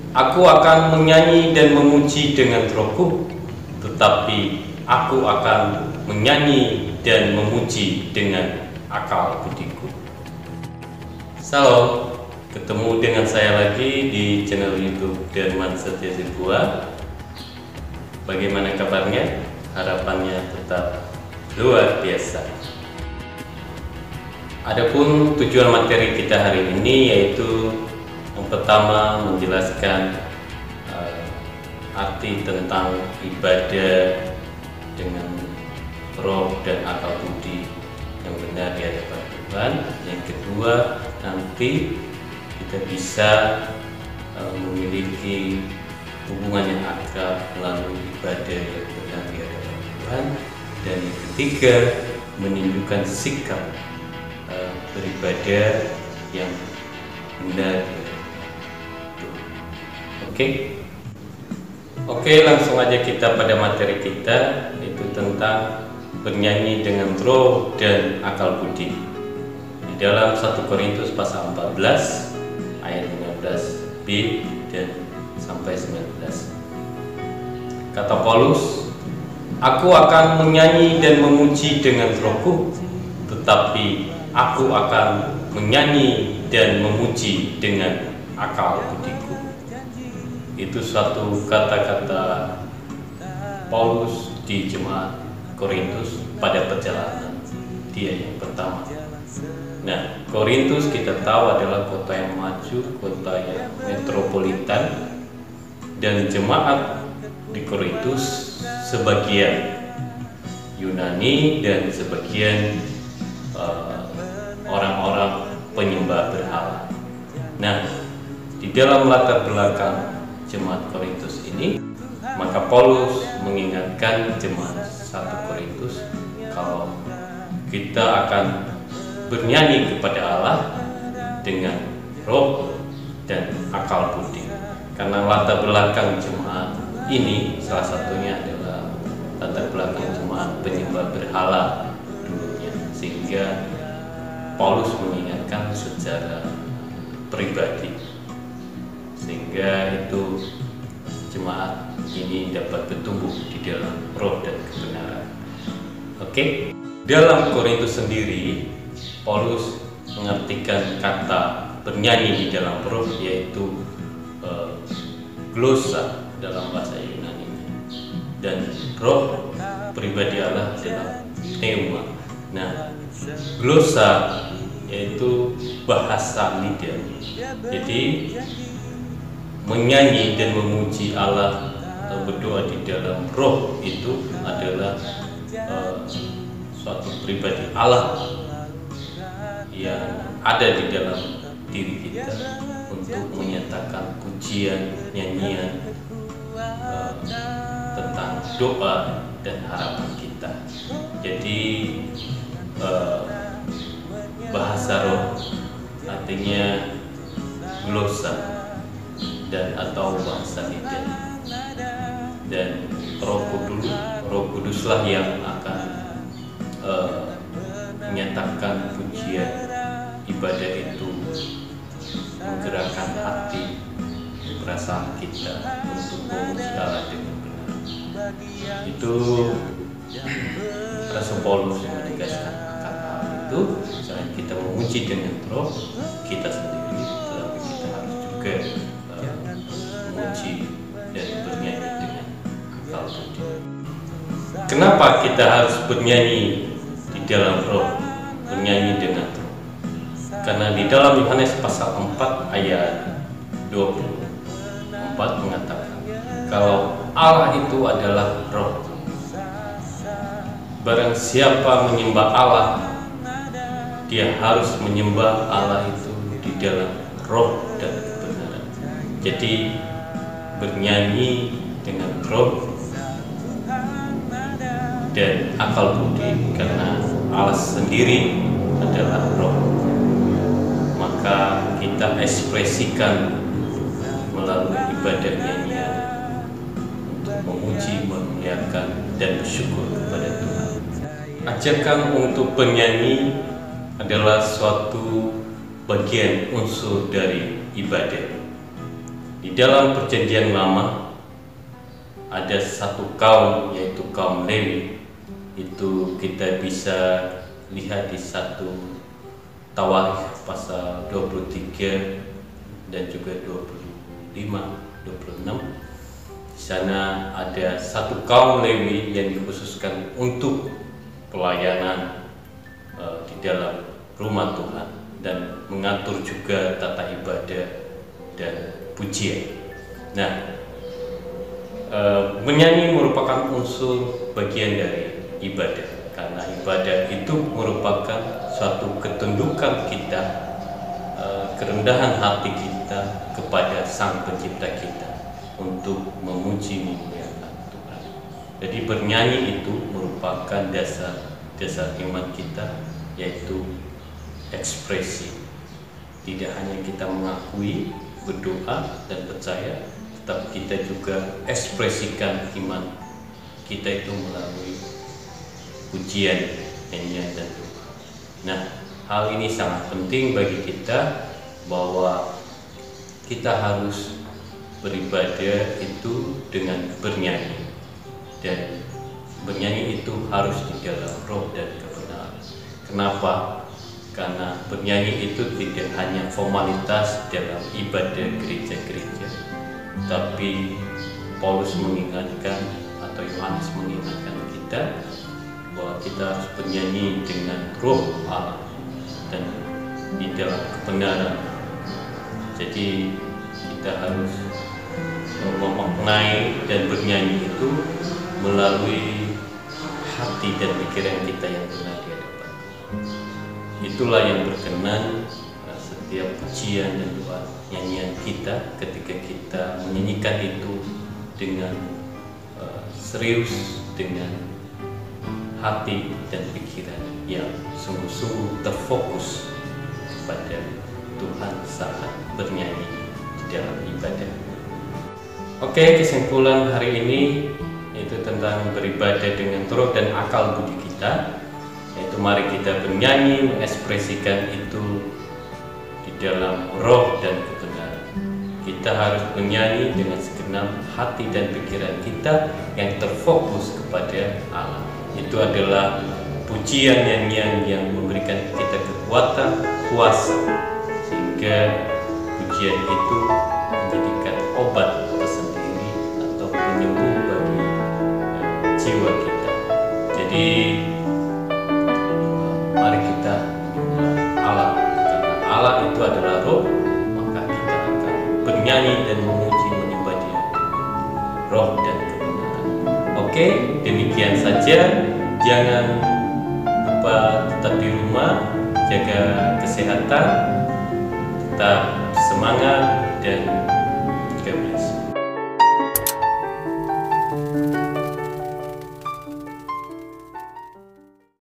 Aku akan menyanyi dan memuji dengan rohku, tetapi aku akan menyanyi dan memuji dengan akal budiku. Salam, ketemu dengan saya lagi di channel YouTube Derman Setia Sibua. Bagaimana kabarnya? Harapannya tetap luar biasa. Adapun tujuan materi kita hari ini yaitu yang pertama menjelaskan arti tentang ibadah dengan roh dan akal budi yang benar di hadapan Tuhan. Yang kedua, nanti kita bisa memiliki hubungan yang akrab melalui ibadah yang benar di hadapan Tuhan. Dan yang ketiga, menunjukkan sikap beribadah yang benar. Oke, langsung aja kita pada materi kita, yaitu tentang bernyanyi dengan roh dan akal budi. Di dalam 1 Korintus pasal 14 ayat 15b dan sampai 19. Kata Paulus, "Aku akan menyanyi dan memuji dengan rohku, tetapi aku akan menyanyi dan memuji dengan akal budiku." Itu suatu kata-kata Paulus di jemaat Korintus pada perjalanan dia yang pertama. Nah, Korintus kita tahu adalah kota yang maju, kota yang metropolitan, dan jemaat di Korintus sebagian Yunani dan sebagian orang-orang penyembah berhala. Nah, di dalam latar belakang jemaat Korintus ini, maka Paulus mengingatkan jemaat 1 Korintus kalau kita akan bernyanyi kepada Allah dengan roh dan akal budi. Karena latar belakang jemaat ini salah satunya adalah latar belakang jemaat penyembah berhala dulunya, sehingga Paulus mengingatkan secara pribadi, sehingga itu jemaat ini dapat bertumbuh di dalam roh dan kebenaran. Oke, dalam Korintus sendiri, Paulus mengartikan kata bernyanyi di dalam roh yaitu glosa dalam bahasa Yunani, dan roh pribadi Allah adalah pneuma. Nah, glosa yaitu bahasa lidah. Jadi menyanyi dan memuji Allah atau berdoa di dalam roh itu adalah suatu pribadi Allah yang ada di dalam diri kita untuk menyatakan pujian, nyanyian tentang doa dan harapan kita. Jadi bahasa roh artinya glosa dan atau bahasa lidah, dan Roh Kuduslah yang akan menyatakan pujian ibadah itu, menggerakkan hati perasaan kita untuk memuji Allah dengan benar. Itu Rasul Paulus yang menegaskan kata itu. Selain kita memuji dengan roh kita sendiri, tetapi kita harus juga memuji dan bernyanyi dengan akal budi. Kenapa kita harus bernyanyi di dalam roh, bernyanyi dengan roh? Karena di dalam Yohanes pasal 4 ayat 24 mengatakan kalau Allah itu adalah roh. Barang siapa menyembah Allah, dia harus menyembah Allah itu di dalam roh dan kebenaran. Jadi bernyanyi dengan roh dan akal budi, karena Allah sendiri adalah roh, maka kita ekspresikan melalui ibadah nyanyian untuk memuji, memuliakan, dan bersyukur kepada Tuhan. Ajakan untuk penyanyi adalah suatu bagian unsur dari ibadah. Di dalam Perjanjian Lama ada satu kaum, yaitu kaum Lewi. Itu kita bisa lihat di 1 Tawarikh pasal 23 dan juga 25, 26. Di sana ada satu kaum Lewi yang dikhususkan untuk pelayanan di dalam rumah Tuhan dan mengatur juga tata ibadah dan pujian. Nah, menyanyi merupakan unsur bagian dari ibadah, karena ibadah itu merupakan suatu ketundukan kita, kerendahan hati kita kepada Sang Pencipta kita untuk memuji memuliakan Tuhan. Jadi bernyanyi itu merupakan dasar iman kita, yaitu ekspresi. Tidak hanya kita mengakui, berdoa dan percaya, tetapi kita juga ekspresikan iman kita itu melalui pujian, nyanyian dan doa. Nah, hal ini sangat penting bagi kita, bahwa kita harus beribadah itu dengan bernyanyi, dan bernyanyi itu harus di dalam roh dan kebenaran. Kenapa? Karena bernyanyi itu tidak hanya formalitas dalam ibadah gereja-gereja, tapi Paulus mengingatkan, atau Yohanes mengingatkan kita, bahwa kita harus bernyanyi dengan roh Allah dan di dalam kebenaran. Jadi kita harus memaknai dan bernyanyi itu melalui hati dan pikiran kita yang benar di hadapan. Itulah yang berkenan setiap pujian dan doa nyanyian kita, ketika kita menyanyikan itu dengan serius, dengan hati dan pikiran yang sungguh-sungguh terfokus kepada Tuhan saat bernyanyi di dalam ibadah. Oke, kesimpulan hari ini itu tentang beribadah dengan roh dan akal budi kita, yaitu mari kita bernyanyi, mengekspresikan itu di dalam roh dan kebenaran. Kita harus bernyanyi dengan segenap hati dan pikiran kita yang terfokus kepada Allah. Itu adalah pujian nyanyian yang memberikan kita kekuatan, kuasa, sehingga pujian itu menjadikan obat tersendiri atau penyembuh bagi jiwa kita. Jadi mari kita menyembah Allah, karena Allah itu adalah roh, maka kita akan bernyanyi dan memuji menyembah Dia dengan roh dan kebenaran. Oke, demikian saja. Jangan lupa tetap di rumah, jaga kesehatan, tetap semangat dan